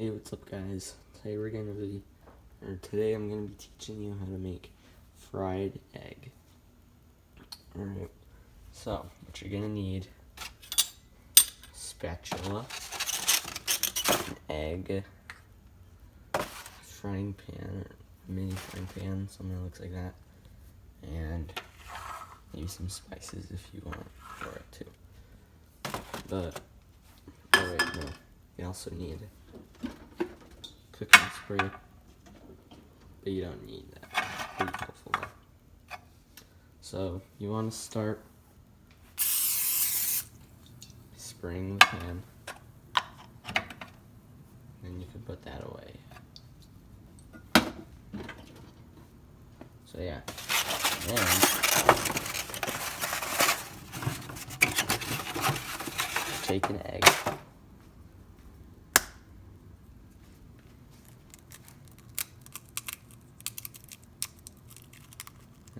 Hey, what's up guys? Today I'm gonna be teaching you how to make fried egg. Alright, so what you're gonna need: spatula, an egg, frying pan, or mini frying pan, something that looks like that, and maybe some spices if you want for it too. But no, you also need cooking spray, but you don't need that. Pretty helpful though. So you want to start spraying the pan, and you can put that away. So yeah, then take an egg.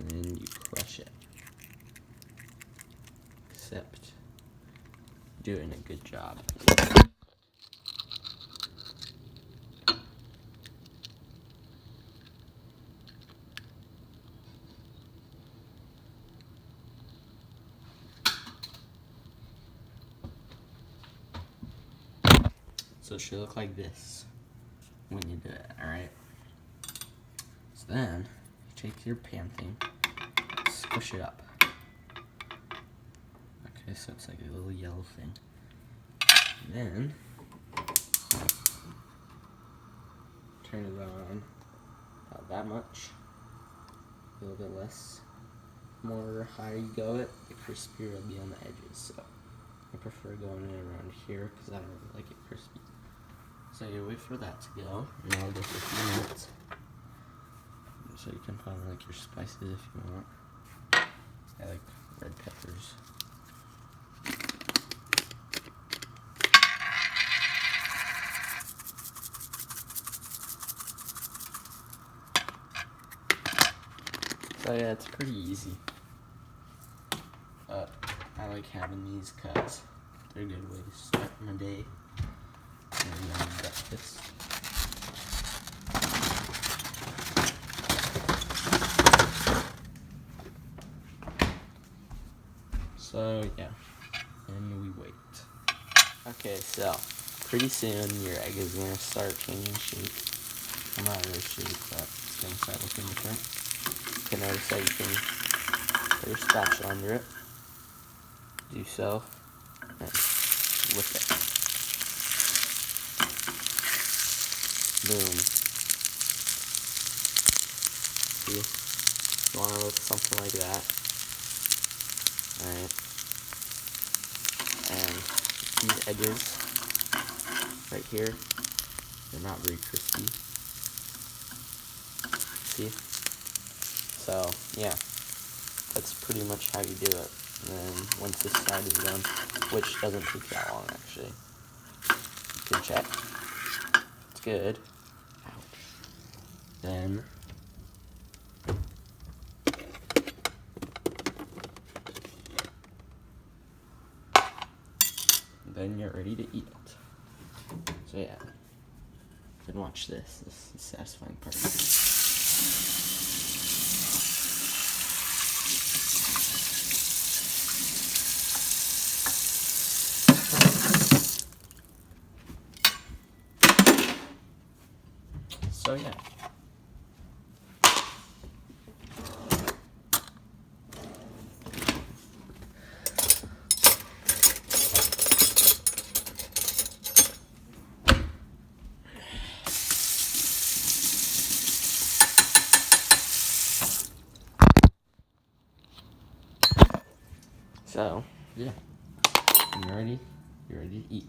And then you crush it. Except, you're doing a good job. So it should look like this when you do it, alright? So then, you take your pan thing, squish it up. Okay, so it's like a little yellow thing. And then, turn it on about that much, a little bit less. The more higher you go it, the crispier it'll be on the edges. So I prefer going it around here because I don't really like it crispy. So you wait for that to go, and I'll go for a few minutes. So you can put on like your spices if you want. I like red peppers. So yeah, it's pretty easy. But I like having these because they're a good way to start my day. And breakfast. So yeah, and we wait. Okay, so pretty soon your egg is gonna start changing shape. I'm not really shape, but it's gonna start looking different. You can notice that you can put your spatula under it. Do so, and whip it. Boom. See? You want to look something like that. Alright. And these edges, right here, they're not very crispy. See? So, yeah. That's pretty much how you do it. And then, once this side is done, which doesn't take that long, actually, you can check. It's good. Ouch. Then you're ready to eat it. So yeah, then watch this. This is the satisfying part. So yeah. So, yeah, you're ready to eat.